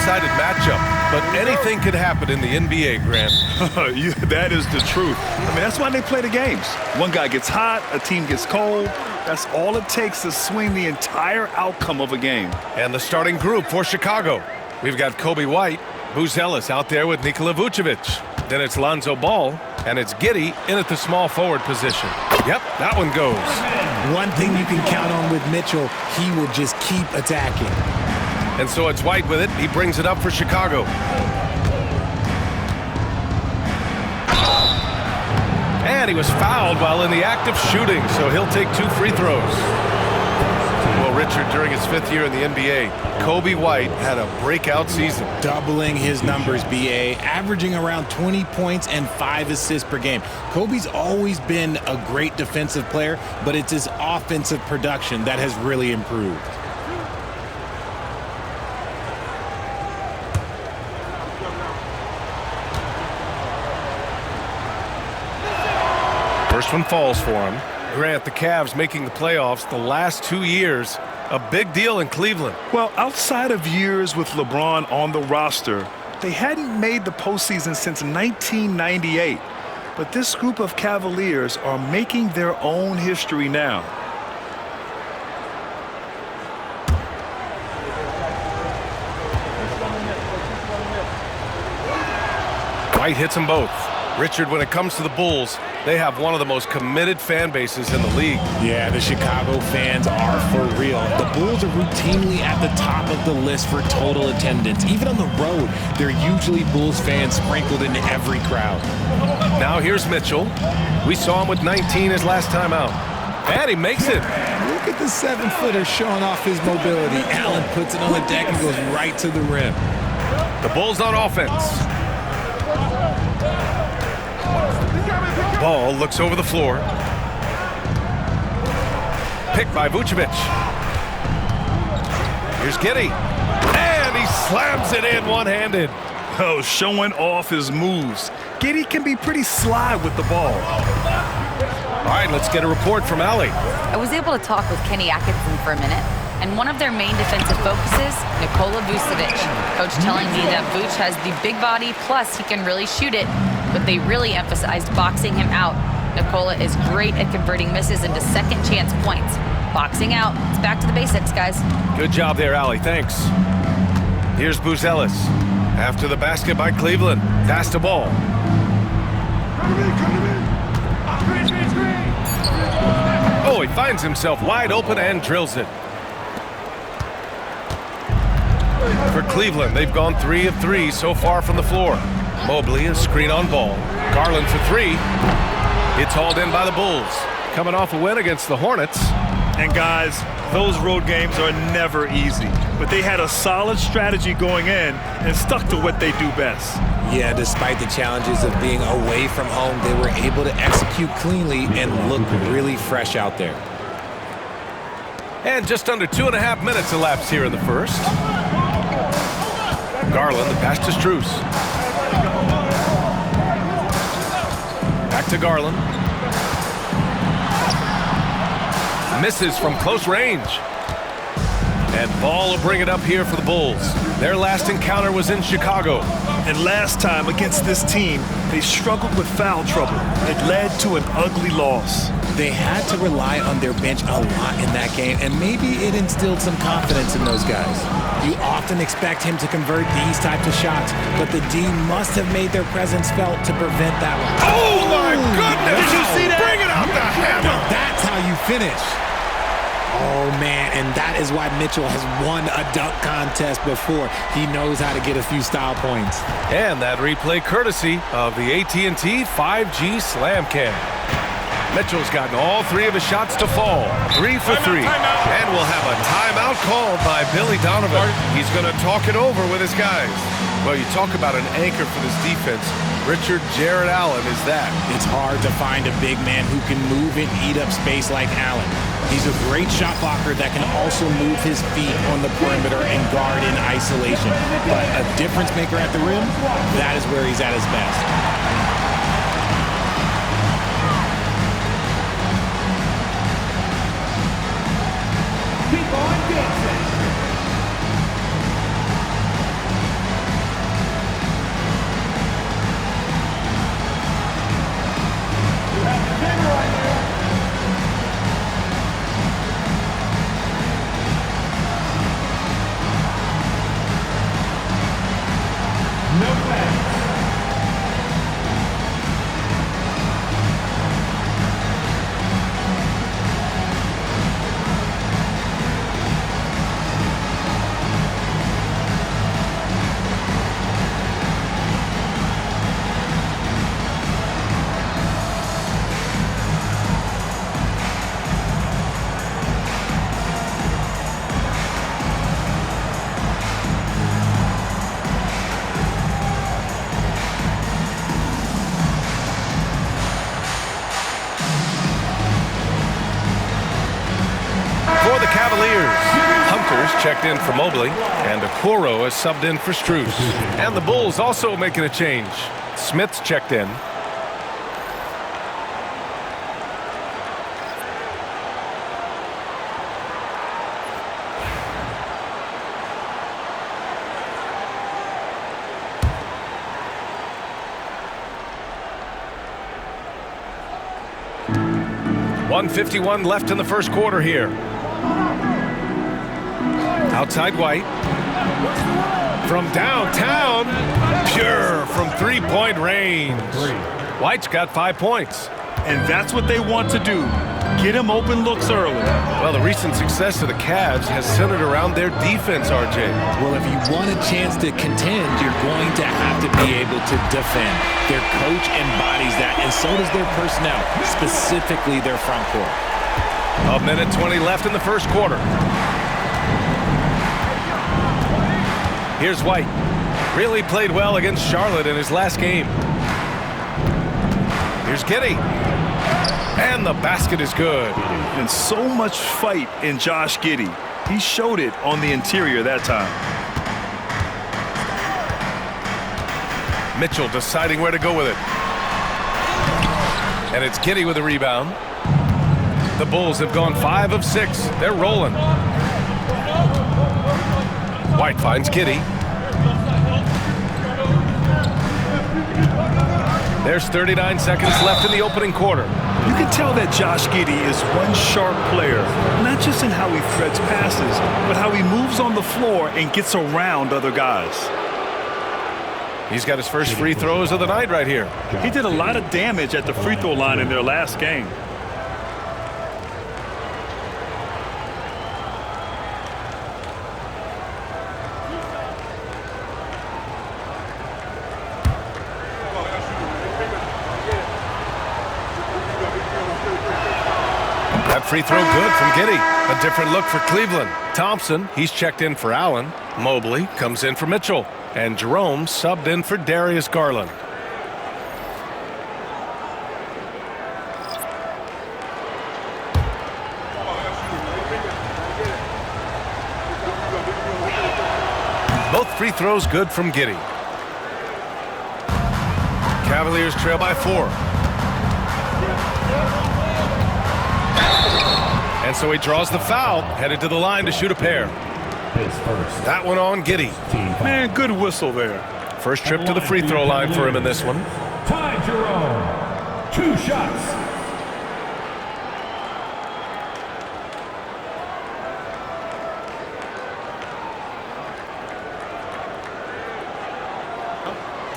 one-sided matchup, but anything could happen in the NBA, Grant. That is the truth. I mean, that's why they play the games. One guy gets hot, a team gets cold. That's all it takes to swing the entire outcome of a game. And the starting group for Chicago. We've got Kobe White, Bulls out there with Nikola Vucevic. Then it's Lonzo Ball, and it's Giddey in at the small forward position. Yep, that one goes. One thing you can count on with Mitchell, he will just keep attacking. And so it's White with it. He brings it up for Chicago. And he was fouled while in the act of shooting, so he'll take 2 free throws. Well, Richard, during his 5th year in the NBA, Kobe White had a breakout season. Doubling his numbers, B.A., averaging around 20 points and 5 assists per game. Kobe's always been a great defensive player, but it's his offensive production that has really improved. First one falls for him. Grant, the Cavs making the playoffs the last 2 years. A big deal in Cleveland. Well, outside of years with LeBron on the roster, they hadn't made the postseason since 1998. But this group of Cavaliers are making their own history now. White hits them both. Richard, when it comes to the Bulls, they have one of the most committed fan bases in the league. Yeah, the Chicago fans are for real. The Bulls are routinely at the top of the list for total attendance. Even on the road, there are usually Bulls fans sprinkled into every crowd. Now here's Mitchell. We saw him with 19 his last time out. And he makes it. Look at the 7-footer showing off his mobility. Allen puts it on the deck and goes right to the rim. The Bulls on offense. Ball looks over the floor. Picked by Vucevic. Here's Giddey. And he slams it in one-handed. Oh, showing off his moves. Giddey can be pretty sly with the ball. All right, let's get a report from Allie. I was able to talk with Kenny Atkinson for a minute, and one of their main defensive focuses, Nikola Vucevic. Coach telling me that Vuce has the big body, plus he can really shoot it, but they really emphasized boxing him out. Nikola is great at converting misses into second chance points. Boxing out, it's back to the basics, guys. Good job there, Allie, thanks. Here's Bulls after the basket by Cleveland. Pass the ball. Oh, he finds himself wide open and drills it. For Cleveland, they've gone 3 of 3 so far from the floor. Mobley, a screen on ball. Garland for 3. It's hauled in by the Bulls. Coming off a win against the Hornets. And guys, those road games are never easy. But they had a solid strategy going in and stuck to what they do best. Yeah, despite the challenges of being away from home, they were able to execute cleanly and look really fresh out there. And just under 2.5 minutes elapsed here in the first. Garland, the pass to Strus. Back to Garland. Misses from close range. And Ball will bring it up here for the Bulls. Their last encounter was in Chicago. And last time against this team, they struggled with foul trouble. It led to an ugly loss. They had to rely on their bench a lot in that game, and maybe it instilled some confidence in those guys. You often expect him to convert these types of shots, but the D must have made their presence felt to prevent that one. Oh, my goodness! Did you see that? Bring it out the hammer! Now that's how you finish. Oh, man, and that is why Mitchell has won a dunk contest before. He knows how to get a few style points. And that replay courtesy of the AT&T 5G Slam Cam. Mitchell's gotten all 3 of his shots to fall. 3 for 3. And we'll have a timeout called by Billy Donovan. He's going to talk it over with his guys. Well, you talk about an anchor for this defense. Richard Jared Allen is that. It's hard to find a big man who can move and eat up space like Allen. He's a great shot blocker that can also move his feet on the perimeter and guard in isolation. But a difference maker at the rim, that is where he's at his best. No fouls. For the Cavaliers, Hunter's checked in for Mobley, and Okoro has subbed in for Strus. And the Bulls also making a change. Smith's checked in. .151 left in the first quarter here. Outside White. From downtown. Pure from three-point range. White's got 5 points. And that's what they want to do. Get him open looks early. Well, the recent success of the Cavs has centered around their defense, RJ. Well, if you want a chance to contend, you're going to have to be able to defend. Their coach embodies that, and so does their personnel, specifically their front court. A minute 20 left in the first quarter. Here's White. Really played well against Charlotte in his last game. Here's Giddey. And the basket is good. And so much fight in Josh Giddey. He showed it on the interior that time. Mitchell deciding where to go with it. And it's Giddey with a rebound. The Bulls have gone 5 of 6. They're rolling. White finds Giddey. There's 39 seconds left in the opening quarter. You can tell that Josh Giddey is one sharp player, not just in how he threads passes, but how he moves on the floor and gets around other guys. He's got his first free throws of the night right here. He did a lot of damage at the free throw line in their last game. That free throw good from Giddey. A different look for Cleveland. Thompson, he's checked in for Allen. Mobley comes in for Mitchell. And Jerome subbed in for Darius Garland. Both free throws good from Giddey. Cavaliers trail by 4. And so he draws the foul, headed to the line to shoot a pair. That one on Giddey. Man, good whistle there. First trip to the free throw line for him in this one. Ty Jerome, 2 shots.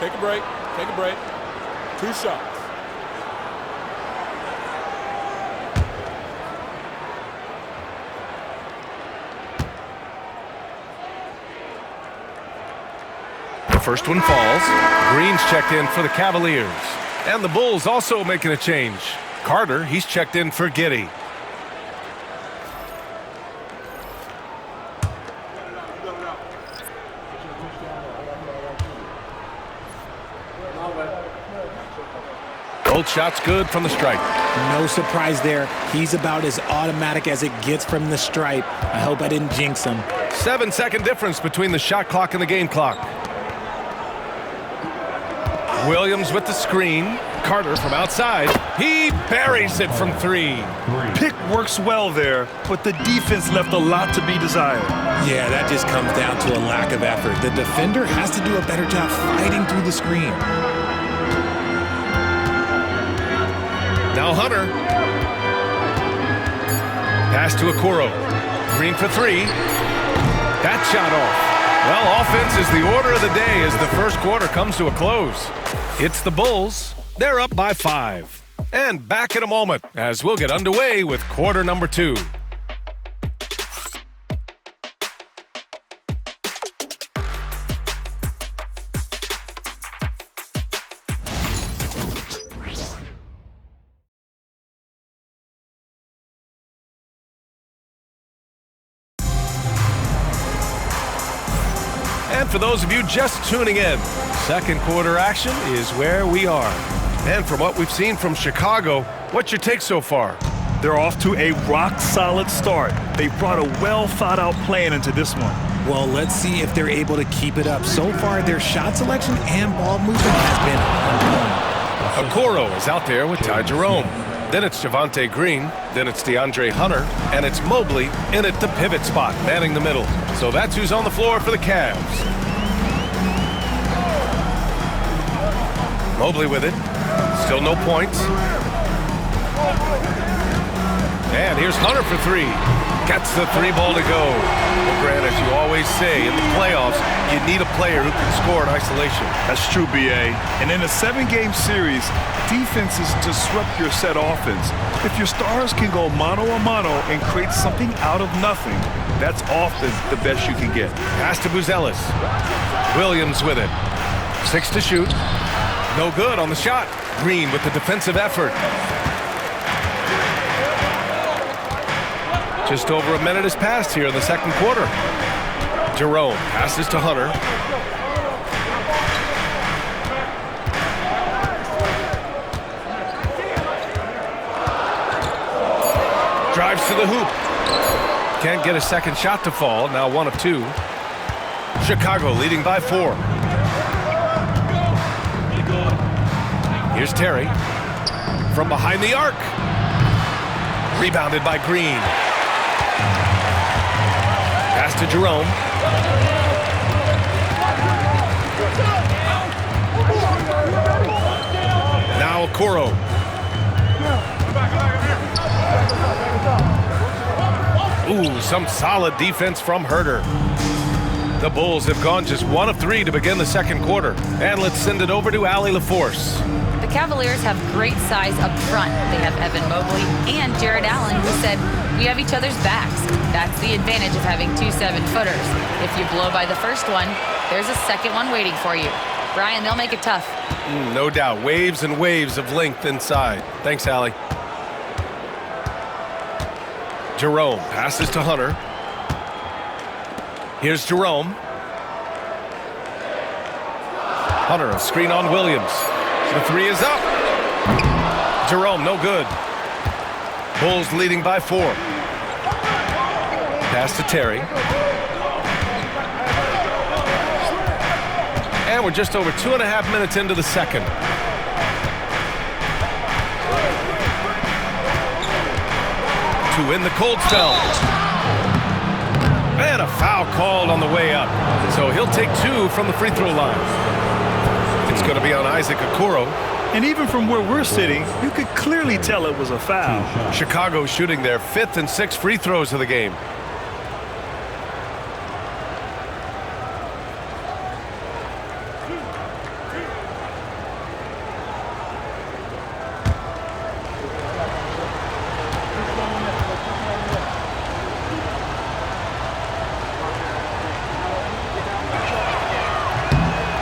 Take a break. Take a break. 2 shots. The first one falls. Green's checked in for the Cavaliers. And the Bulls also making a change. Carter, he's checked in for Giddey. Both shots good from the stripe. No surprise there. He's about as automatic as it gets from the stripe. I hope I didn't jinx him. 7-second difference between the shot clock and the game clock. Williams with the screen. Carter from outside. He buries it from 3. Pick works well there, but the defense left a lot to be desired. Yeah, that just comes down to a lack of effort. The defender has to do a better job fighting through the screen. Now Hunter. Pass to Okoro. Green for 3. That shot off. Well, offense is the order of the day as the first quarter comes to a close. It's the Bulls. They're up by 5. And back in a moment as we'll get underway with quarter number 2. And for those of you just tuning in, second quarter action is where we are. And from what we've seen from Chicago, what's your take so far? They're off to a rock-solid start. They brought a well-thought-out plan into this one. Well, let's see if they're able to keep it up. So far, their shot selection and ball movement has been on point. Okoro is out there with Ty Jerome. Then it's Javonte Green, then it's DeAndre Hunter, and it's Mobley in at the pivot spot, manning the middle. So that's who's on the floor for the Cavs. Mobley with it. Still no points. And here's Hunter for 3. Gets the 3 ball to go. Well, Grant, as you always say, in the playoffs, you need a player who can score in isolation. That's true, B.A. And in a 7-game series, defenses disrupt your set offense. If your stars can go mano-a-mano and create something out of nothing, that's often the best you can get. Pass to Buzelis. Williams with it. 6 to shoot. No good on the shot. Green with the defensive effort. Just over a minute has passed here in the second quarter. Jerome passes to Hunter. Drives to the hoop. Can't get a second shot to fall. Now 1 of 2. Chicago leading by 4. Here's Terry from behind the arc. Rebounded by Green. Pass to Jerome. Now Okoro. Ooh, some solid defense from Herter. The Bulls have gone just 1 of 3 to begin the second quarter. And let's send it over to Allie LaForce. The Cavaliers have great size up front. They have Evan Mobley and Jared Allen, who said, "We have each other's backs." That's the advantage of having 2 7-footers. If you blow by the first one, there's a second one waiting for you. Brian, they'll make it tough. No doubt. Waves and waves of length inside. Thanks, Allie. Jerome passes to Hunter. Here's Jerome. Hunter, a screen on Williams. The 3 is up. Jerome, no good. Bulls leading by 4. Pass to Terry. And we're just over 2.5 minutes into the second. To win the cold spell. And a foul called on the way up. So he'll take 2 from the free throw line. It's going to be on Isaac Okoro. And even from where we're sitting, you could clearly tell it was a foul. Chicago shooting their 5th and 6th free throws of the game.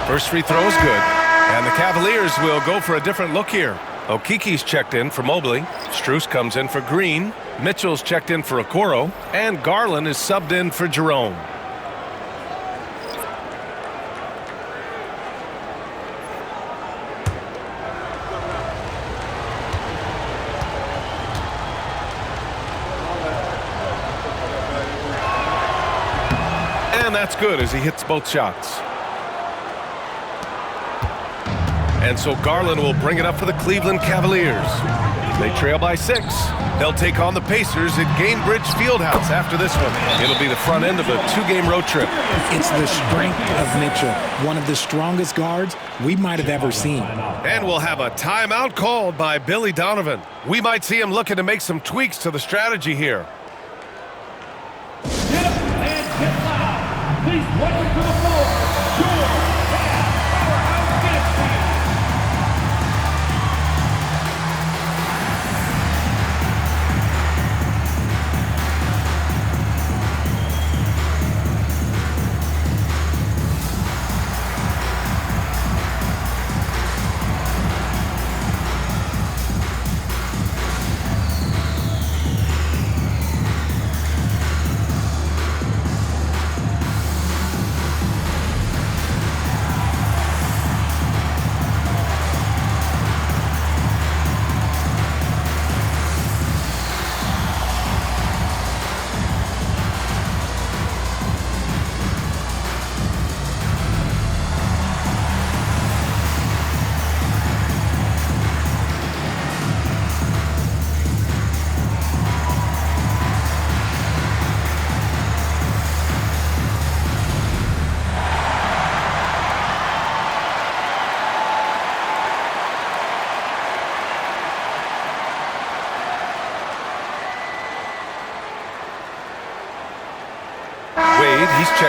First free throw is good. And the Cavaliers will go for a different look here. Okiki's checked in for Mobley. Strus comes in for Green. Mitchell's checked in for Okoro. And Garland is subbed in for Jerome. And that's good as he hits both shots. And so Garland will bring it up for the Cleveland Cavaliers. They trail by 6. They'll take on the Pacers at Gainbridge Fieldhouse after this one. It'll be the front end of a 2-game road trip. It's the strength of Mitchell, one of the strongest guards we might have ever seen. And we'll have a timeout called by Billy Donovan. We might see him looking to make some tweaks to the strategy here. Get up and get loud. Please welcome to the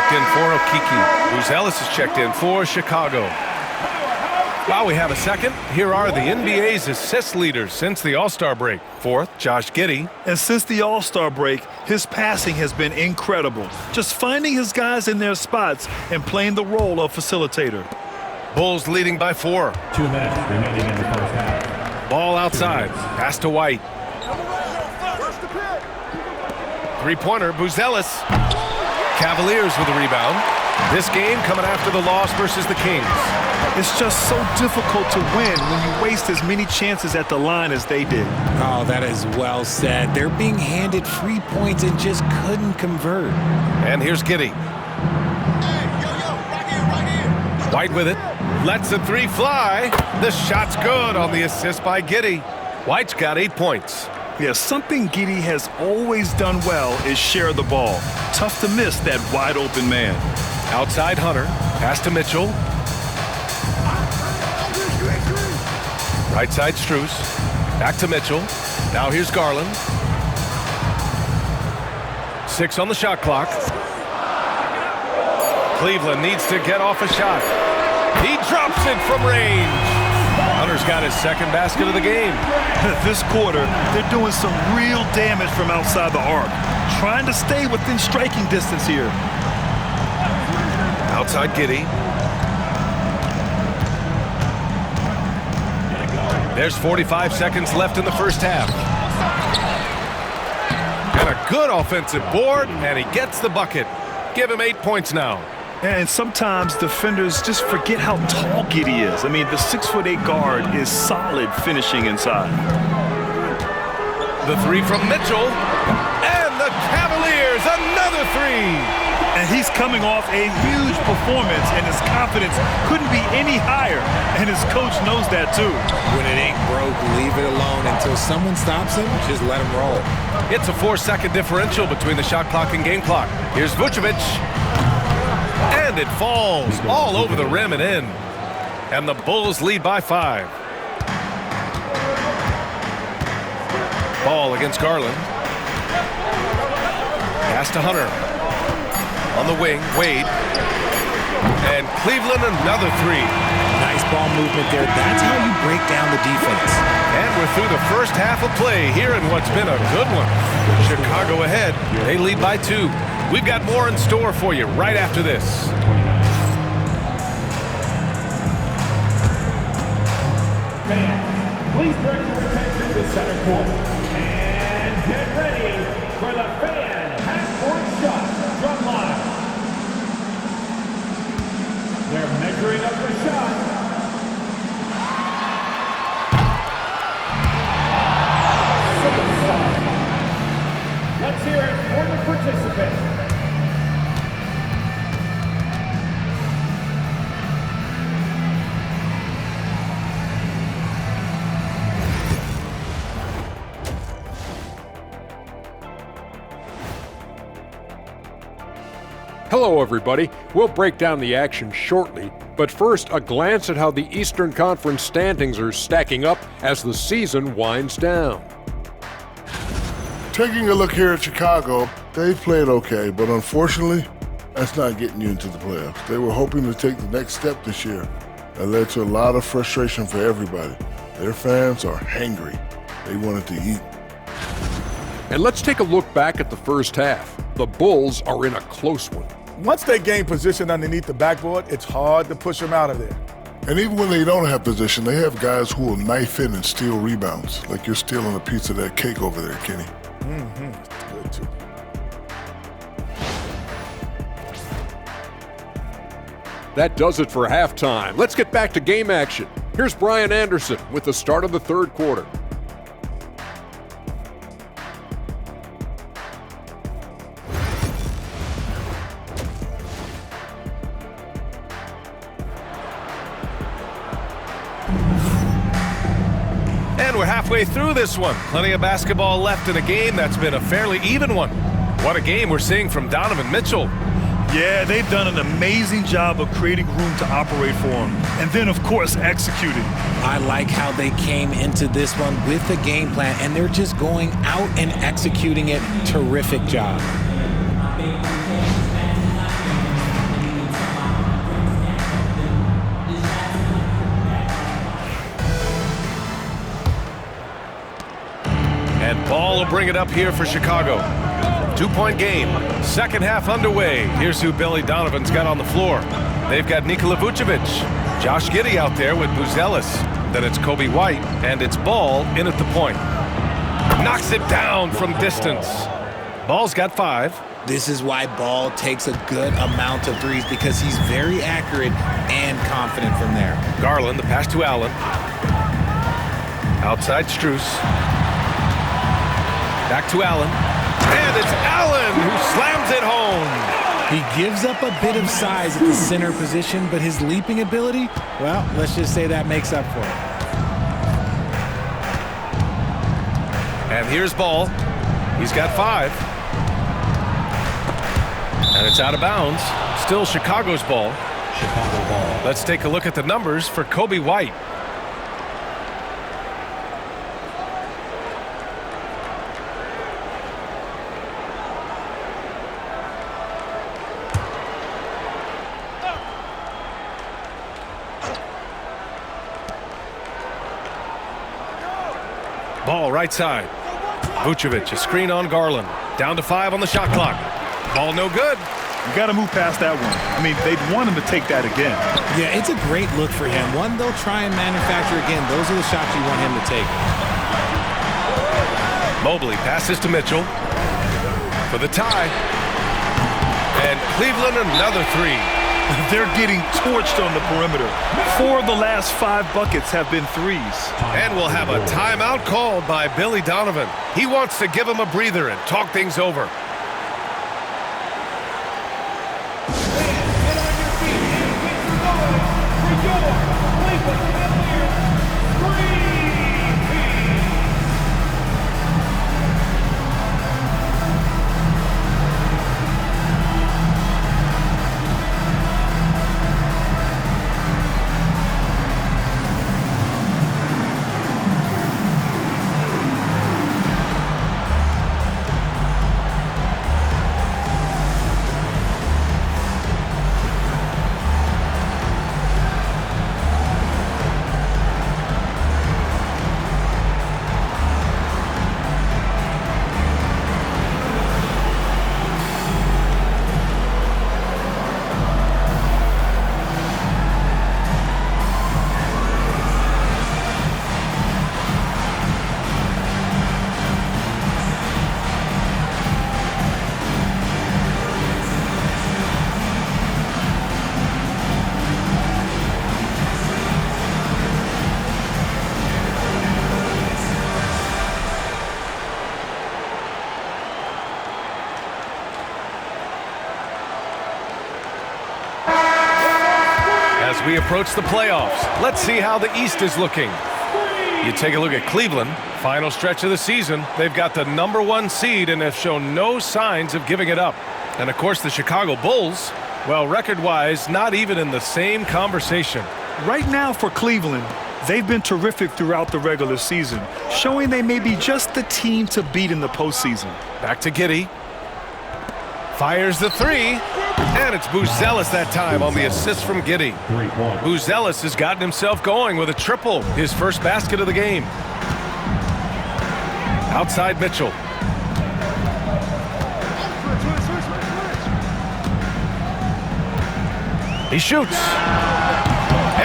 checked in for Okiki. Bulls is checked in for Chicago. While we have a second, here are the NBA's assist leaders since the All-Star break. Fourth, Josh Giddey. And since the All-Star break, his passing has been incredible. Just finding his guys in their spots and playing the role of facilitator. Bulls leading by 4. 2 minutes remaining in the first half. Ball outside. Pass to White. Three-pointer, Buzelis. Cavaliers with a rebound. This game coming after the loss versus the Kings. It's just so difficult to win when you waste as many chances at the line as they did. Oh, that is well said. They're being handed free points and just couldn't convert. And here's Giddey. White with it. Lets the three fly. The shot's good on the assist by Giddey. White's got 8 points. Yeah, something Giddey has always done well is share the ball. Tough to miss that wide open man. Outside Hunter. Pass to Mitchell. Right side Strus. Back to Mitchell. Now here's Garland. 6 on the shot clock. Cleveland needs to get off a shot. He drops it from range. Hunter's got his second basket of the game. This quarter, they're doing some real damage from outside the arc. Trying to stay within striking distance here. Outside Giddey. There's 45 seconds left in the first half. And a good offensive board, and he gets the bucket. Give him 8 points now. And sometimes defenders just forget how tall Giddey is. I mean, the 6'8" guard is solid finishing inside. The three from Mitchell. And the Cavaliers, another three. And he's coming off a huge performance, and his confidence couldn't be any higher. And his coach knows that, too. When it ain't broke, leave it alone until someone stops him. Just let him roll. It's a 4-second differential between the shot clock and game clock. Here's Vucevic. And it falls all over the rim and in. And the Bulls lead by 5. Ball against Garland. Pass to Hunter. On the wing, Wade. And Cleveland another three. Nice ball movement there. That's how you break down the defense. And we're through the first half of play here in what's been a good one. Chicago ahead. They lead by 2. We've got more in store for you right after this. Fans, please direct your attention to center court. And get ready for the fan half-court shot from line. They're measuring up the shot. Let's hear it for the participant. Hello, everybody. We'll break down the action shortly, but first, a glance at how the Eastern Conference standings are stacking up as the season winds down. Taking a look here at Chicago, they've played okay, but unfortunately, that's not getting you into the playoffs. They were hoping to take the next step this year. That led to a lot of frustration for everybody. Their fans are hangry. They wanted to eat. And let's take a look back at the first half. The Bulls are in a close one. Once they gain position underneath the backboard, it's hard to push them out of there. And even when they don't have position, they have guys who will knife in and steal rebounds, like you're stealing a piece of that cake over there, Kenny. It's good too. That does it for halftime. Let's get back to game action. Here's Brian Anderson with the start of the third quarter. And we're halfway through this one. Plenty of basketball left in a game that's been a fairly even one. What a game we're seeing from Donovan Mitchell. Yeah, they've done an amazing job of creating room to operate for him. And then, of course, executing. I like how they came into this one with a game plan, and they're just going out and executing it. Terrific job. bring it up here for Chicago. 2-point game. Second half underway. Here's who Billy Donovan's got on the floor. They've got Nikola Vucevic. Josh Giddey out there with Buzelis. Then it's Kobe White, and it's Ball in at the point. Knocks it down from distance. Ball's got 5. This is why Ball takes a good amount of threes, because he's very accurate and confident from there. Garland, the pass to Allen. Outside Strus. Back to Allen. And it's Allen who slams it home. He gives up a bit of size at the center position, but his leaping ability, well, let's just say that makes up for it. And here's Ball. He's got 5. And it's out of bounds. Still Chicago's ball. Chicago ball. Let's take a look at the numbers for Kobe White. Ball right side. Vucevic, a screen on Garland. Down to 5 on the shot clock. Ball no good. You got to move past that one. I mean, they'd want him to take that again. Yeah, it's a great look for him. One they'll try and manufacture again. Those are the shots you want him to take. Mobley passes to Mitchell for the tie. And Cleveland another 3. They're getting torched on the perimeter. 4 of the last 5 buckets have been threes. And we'll have a timeout called by Billy Donovan. He wants to give him a breather and talk things over. As we approach the playoffs, let's see how the East is looking. You take a look at Cleveland, final stretch of the season. They've got the #1 seed and have shown no signs of giving it up. And of course the Chicago Bulls, well, record-wise, not even in the same conversation. Right now for Cleveland, they've been terrific throughout the regular season, showing they may be just the team to beat in the postseason. Back to Giddey. Fires the 3. And it's Buzelis that time on the assist from Giddey. Buzelis has gotten himself going with a triple, his first basket of the game. Outside Mitchell. He shoots.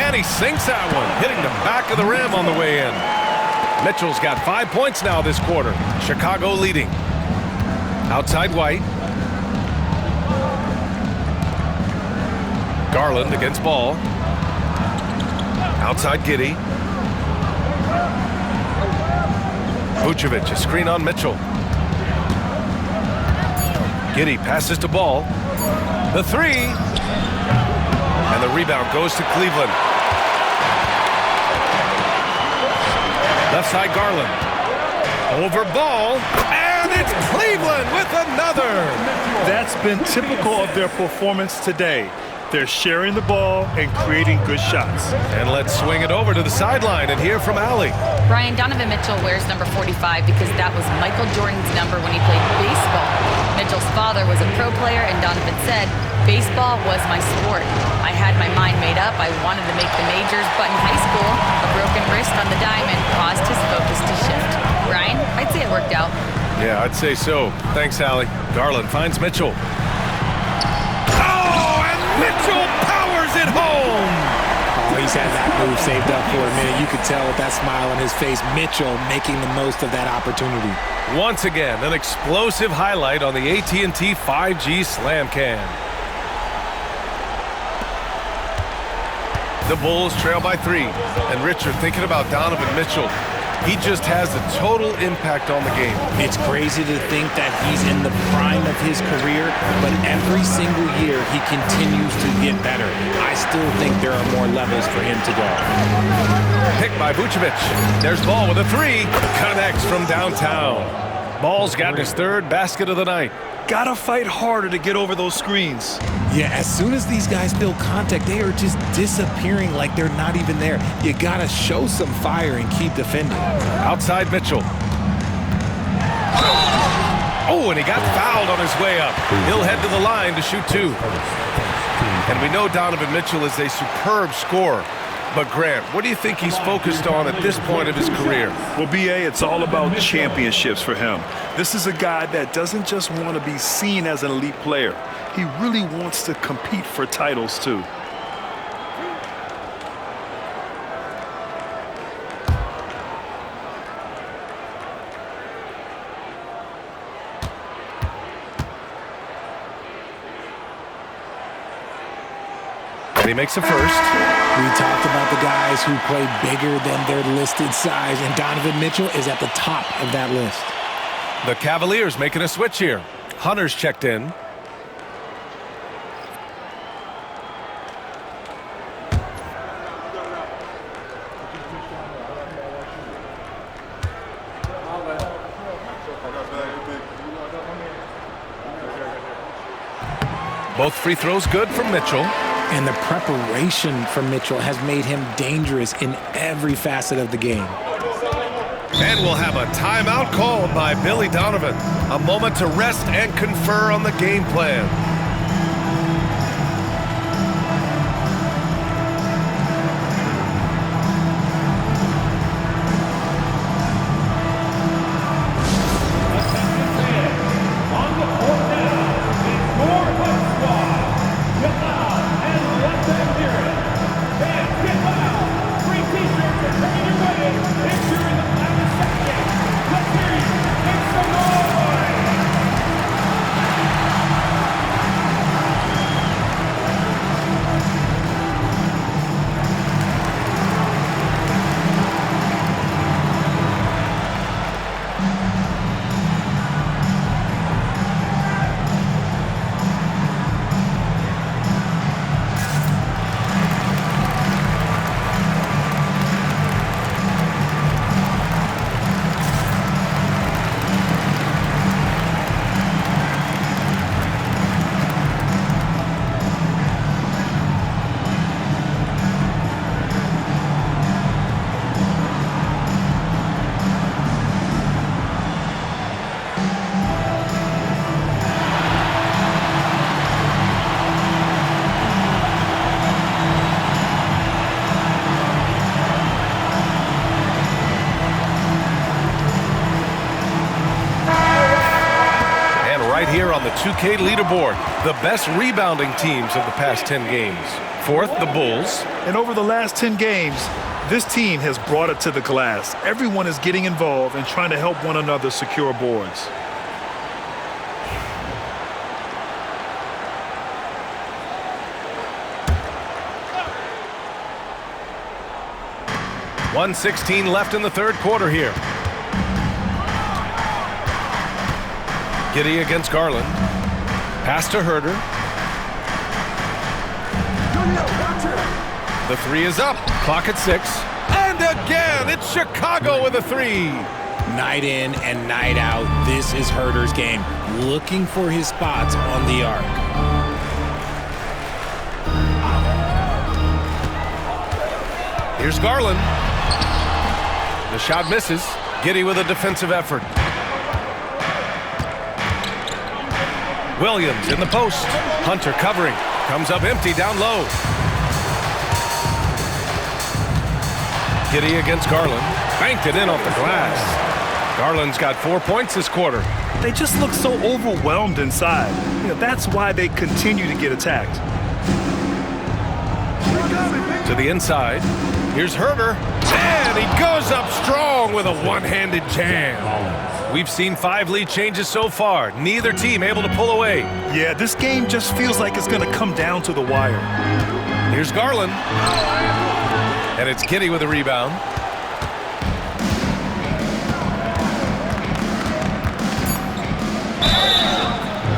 And he sinks that one, hitting the back of the rim on the way in. Mitchell's got 5 points now this quarter. Chicago leading. Outside White. Garland against Ball. Outside Giddey. Vucevic, a screen on Mitchell. Giddey passes to Ball. The 3. And the rebound goes to Cleveland. Left side Garland. Over Ball. And it's Cleveland with another. That's been typical of their performance today. They're sharing the ball and creating good shots. And let's swing it over to the sideline and hear from Allie. Brian, Donovan Mitchell wears number 45 because that was Michael Jordan's number when he played baseball. Mitchell's father was a pro player, and Donovan said, "Baseball was my sport. I had my mind made up. I wanted to make the majors, but in high school, a broken wrist on the diamond caused his focus to shift." Brian, I'd say it worked out. Yeah, I'd say so. Thanks, Allie. Garland finds Mitchell. Oh, and Mitchell powers it home! Oh, he's had that move saved up for a minute. You could tell with that smile on his face, Mitchell making the most of that opportunity. Once again, an explosive highlight on the AT&T 5G Slam Can. The Bulls trail by 3. And Richard, thinking about Donovan Mitchell, he just has a total impact on the game. It's crazy to think that he's in the prime of his career, but every single year he continues to get better. I still think there are more levels for him to go. Picked by Vucevic. There's Ball with a 3. Connects from downtown. Ball's got his 3rd basket of the night. Gotta fight harder to get over those screens. Yeah, as soon as these guys feel contact, they are just disappearing like they're not even there. You gotta show some fire and keep defending. Outside Mitchell. Oh, and he got fouled on his way up. He'll head to the line to shoot 2. And we know Donovan Mitchell is a superb scorer. But Grant, what do you think he's focused on at this point of his career? Well, B.A., it's all about championships for him. This is a guy that doesn't just want to be seen as an elite player. He really wants to compete for titles, too. And he makes a first. We talked about the guys who play bigger than their listed size, and Donovan Mitchell is at the top of that list. The Cavaliers making a switch here. Hunter's checked in. Both free throws good from Mitchell. And the preparation from Mitchell has made him dangerous in every facet of the game. And we'll have a timeout called by Billy Donovan. A moment to rest and confer on the game plan. Here on the 2K leaderboard, the best rebounding teams of the past 10 games. 4th, the Bulls. And over the last 10 games, this team has brought it to the glass. Everyone is getting involved and trying to help one another secure boards. .116 left in the 3rd quarter here. Giddy against Garland. Pass to Herder. The 3 is up. Clock at 6. And again, it's Chicago with a 3. Night in and night out, this is Herder's game. Looking for his spots on the arc. Here's Garland. The shot misses. Giddy with a defensive effort. Williams in the post. Hunter covering. Comes up empty down low. Giddy against Garland. Banked it in off the glass. Garland's got 4 points this quarter. They just look so overwhelmed inside. That's why they continue to get attacked. To the inside. Here's Herder. And he goes up strong with a one-handed jam. We've seen 5 lead changes so far. Neither team able to pull away. Yeah, this game just feels like it's going to come down to the wire. Here's Garland. And it's Kinney with a rebound.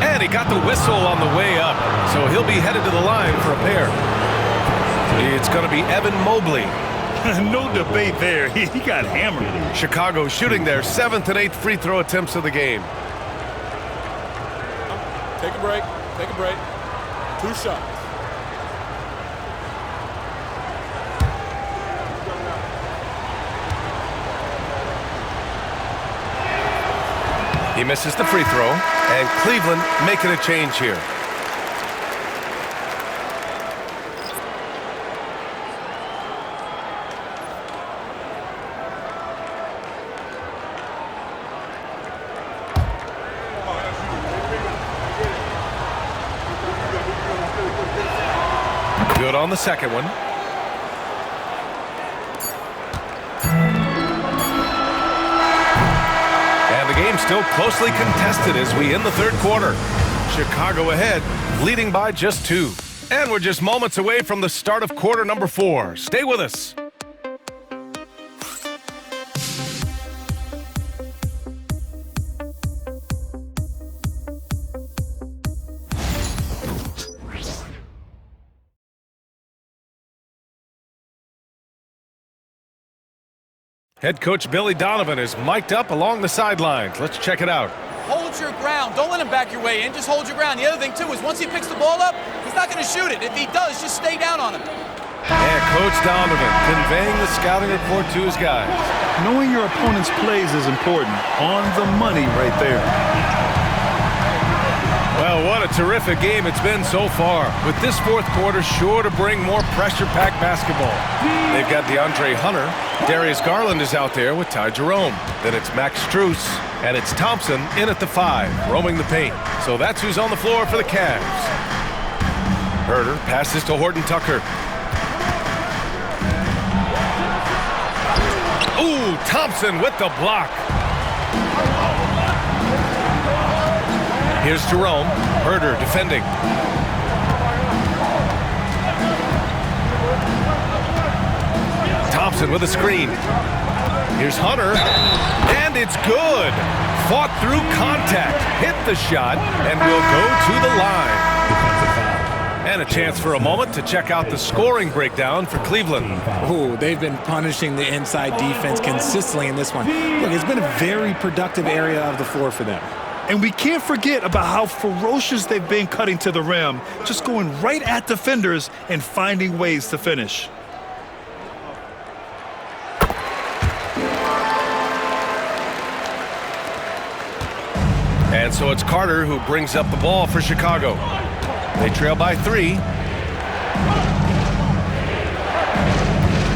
And he got the whistle on the way up. So he'll be headed to the line for a pair. It's going to be Evan Mobley. No debate there. He got hammered. Chicago shooting their 7th and 8th free throw attempts of the game. Take a break. Take a break. 2 shots. He misses the free throw, and Cleveland making a change here. Good on the second one. And the game's still closely contested as we end the third quarter. Chicago ahead, leading by just 2. And we're just moments away from the start of quarter number 4. Stay with us. Head coach Billy Donovan is mic'd up along the sidelines. Let's check it out. Hold your ground. Don't let him back your way in. Just hold your ground. The other thing, too, is once he picks the ball up, he's not going to shoot it. If he does, just stay down on him. And Coach Donovan conveying the scouting report to his guys. Knowing your opponent's plays is important. On the money right there. Well, what a terrific game it's been so far. With this fourth quarter sure to bring more pressure-packed basketball. They've got DeAndre Hunter. Darius Garland is out there with Ty Jerome. Then it's Max Strus. And it's Thompson in at the 5, roaming the paint. So that's who's on the floor for the Cavs. Herder passes to Horton Tucker. Ooh, Thompson with the block. Here's Jerome. Herder defending. Thompson with a screen. Here's Hunter. And it's good. Fought through contact. Hit the shot and will go to the line. And a chance for a moment to check out the scoring breakdown for Cleveland. Oh, they've been punishing the inside defense consistently in this one. Look, it's been a very productive area of the floor for them. And we can't forget about how ferocious they've been cutting to the rim, just going right at defenders and finding ways to finish. And so it's Carter who brings up the ball for Chicago. They trail by 3.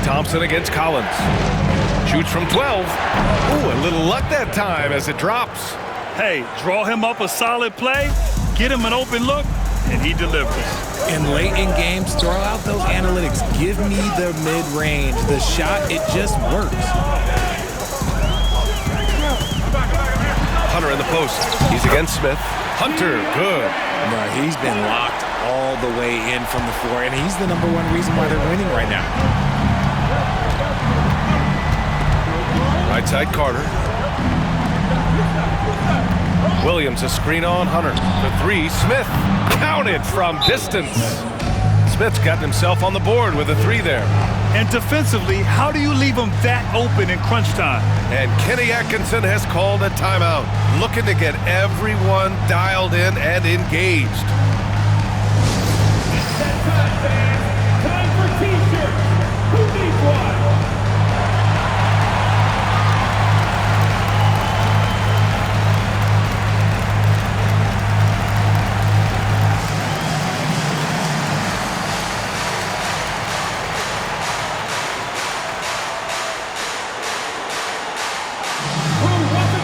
Thompson against Collins. Shoots from 12. Ooh, a little luck that time as it drops. Hey, draw him up a solid play, get him an open look, and he delivers. And late in games, throw out those analytics. Give me the mid-range. The shot, it just works. Hunter in the post. He's against Smith. Hunter, good. No, he's been locked all the way in from the floor, and he's the #1 reason why they're winning right now. Right side Carter. Williams a screen on Hunter. For 3, Smith. Counted from distance. Smith's gotten himself on the board with a 3 there. And defensively, how do you leave him that open in crunch time? And Kenny Atkinson has called a timeout, looking to get everyone dialed in and engaged. Time for T-shirts. Who needs one? Who wants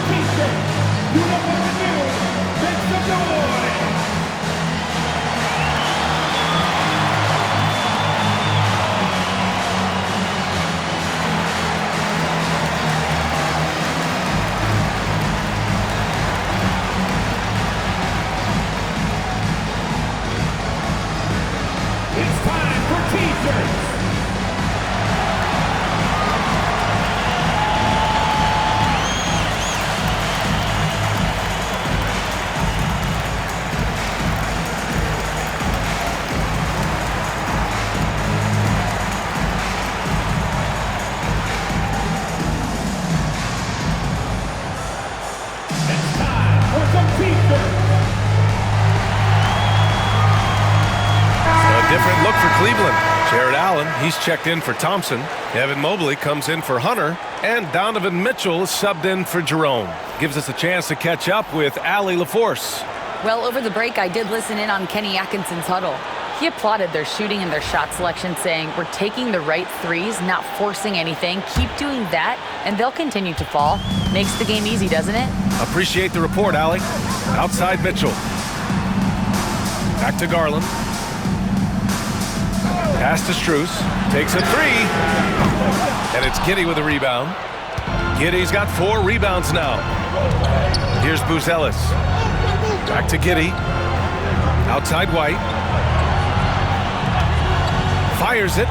He's checked in for Thompson. Evan Mobley comes in for Hunter. And Donovan Mitchell is subbed in for Jerome. Gives us a chance to catch up with Allie LaForce. Well, over the break, I did listen in on Kenny Atkinson's huddle. He applauded their shooting and their shot selection, saying, "We're taking the right threes, not forcing anything. Keep doing that, and they'll continue to fall." Makes the game easy, doesn't it? Appreciate the report, Allie. Outside Mitchell. Back to Garland. Pass to Strus. Takes a three. And it's Giddey with a rebound. Giddey's got 4 rebounds now. Here's Buzelis. Back to Giddey. Outside White. Fires it.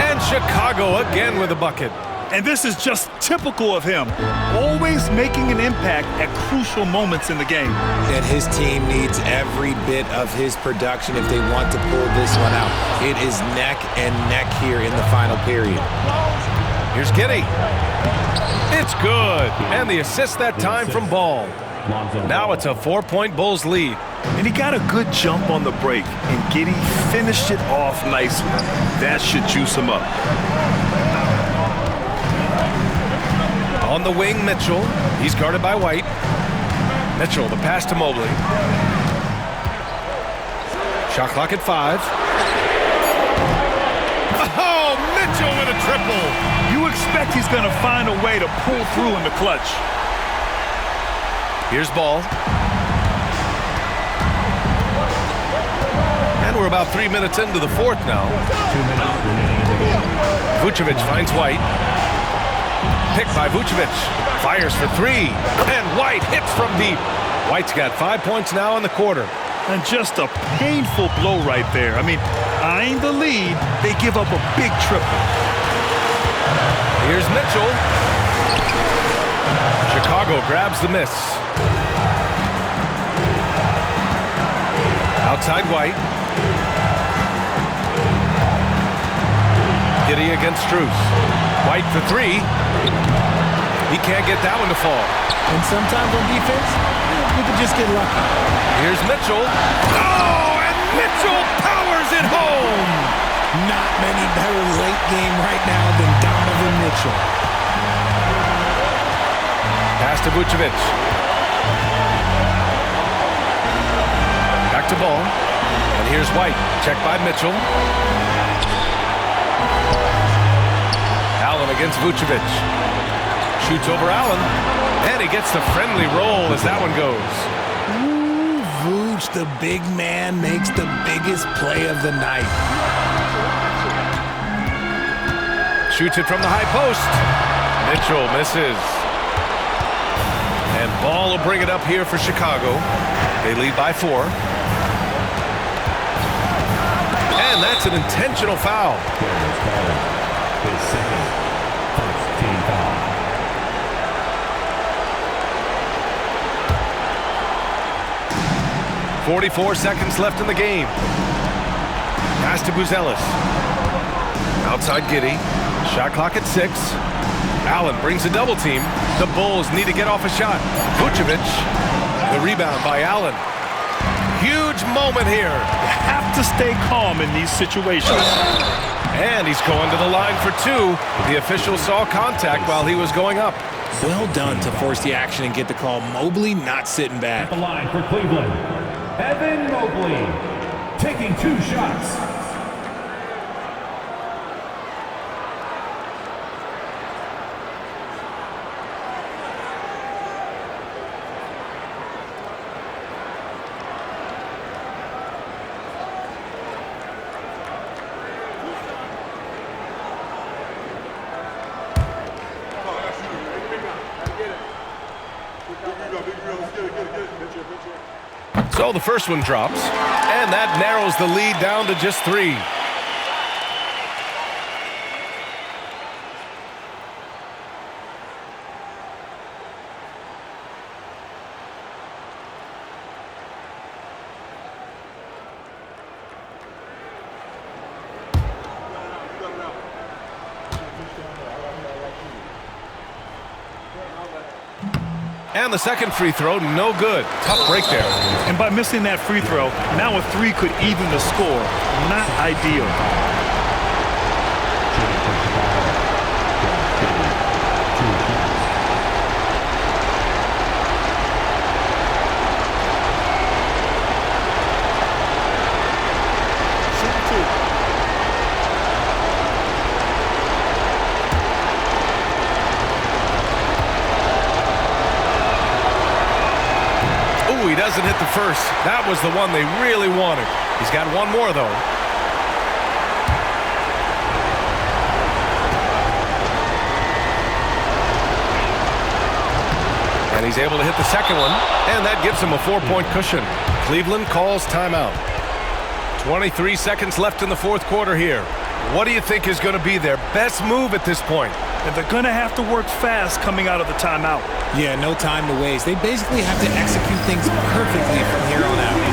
And Chicago again with a bucket. And this is just typical of him. Always making an impact at crucial moments in the game. And his team needs every bit of his production if they want to pull this one out. It is neck and neck here in the final period. Here's Giddey. It's good. And the assist that time from Ball. Now it's a 4-point Bulls lead. And he got a good jump on the break, and Giddey finished it off nicely. That should juice him up. On the wing, Mitchell. He's guarded by White. Mitchell, the pass to Mobley. Shot clock at 5. Oh, Mitchell with a triple. You expect he's going to find a way to pull through in the clutch. Here's Ball. And we're about 3 minutes into the fourth now. 2 minutes remaining in the game. Vucevic finds White. Picked by Vucevic. Fires for 3. And White hits from deep. White's got 5 points now in the quarter. And just a painful blow right there. I mean, eyeing the lead, they give up a big triple. Here's Mitchell. Chicago grabs the miss. Outside White. Giddey against Strus. White for 3. He can't get that one to fall. And sometimes on defense, you can just get lucky. Here's Mitchell. Oh, and Mitchell powers it home. Not many better late game right now than Donovan Mitchell. Pass to Vucevic. Back to Ball. And here's White. Checked by Mitchell. Allen against Vucevic. Shoots over Allen. And he gets the friendly roll as that one goes. Ooh, Vooch, the big man, makes the biggest play of the night. Shoots it from the high post. Mitchell misses. And Ball will bring it up here for Chicago. They lead by 4. And that's an intentional foul. His second, first team foul. 44 seconds left in the game. Pass to Buzelis. Outside Giddey. Shot clock at 6. Allen brings a double team. The Bulls need to get off a shot. Vucevic. The rebound by Allen. Huge moment here. You have to stay calm in these situations. And he's going to the line for 2. The official saw contact while he was going up. Well done to force the action and get the call. Mobley not sitting back. The line for Cleveland, Evan Mobley, taking 2 shots. So the first one drops, and that narrows the lead down to just 3. And the second free throw, no good. Tough break there. And by missing that free throw, now a 3 could even the score. Not ideal. doesn't hit the first. That was the one they really wanted. He's got one more, though. And he's able to hit the second one, and that gives him a 4-point cushion. Cleveland calls timeout. 23 seconds left in the fourth quarter here. What do you think is going to be their best move at this point? And they're going to have to work fast coming out of the timeout. Yeah, no time to waste. They basically have to execute things perfectly from here on out.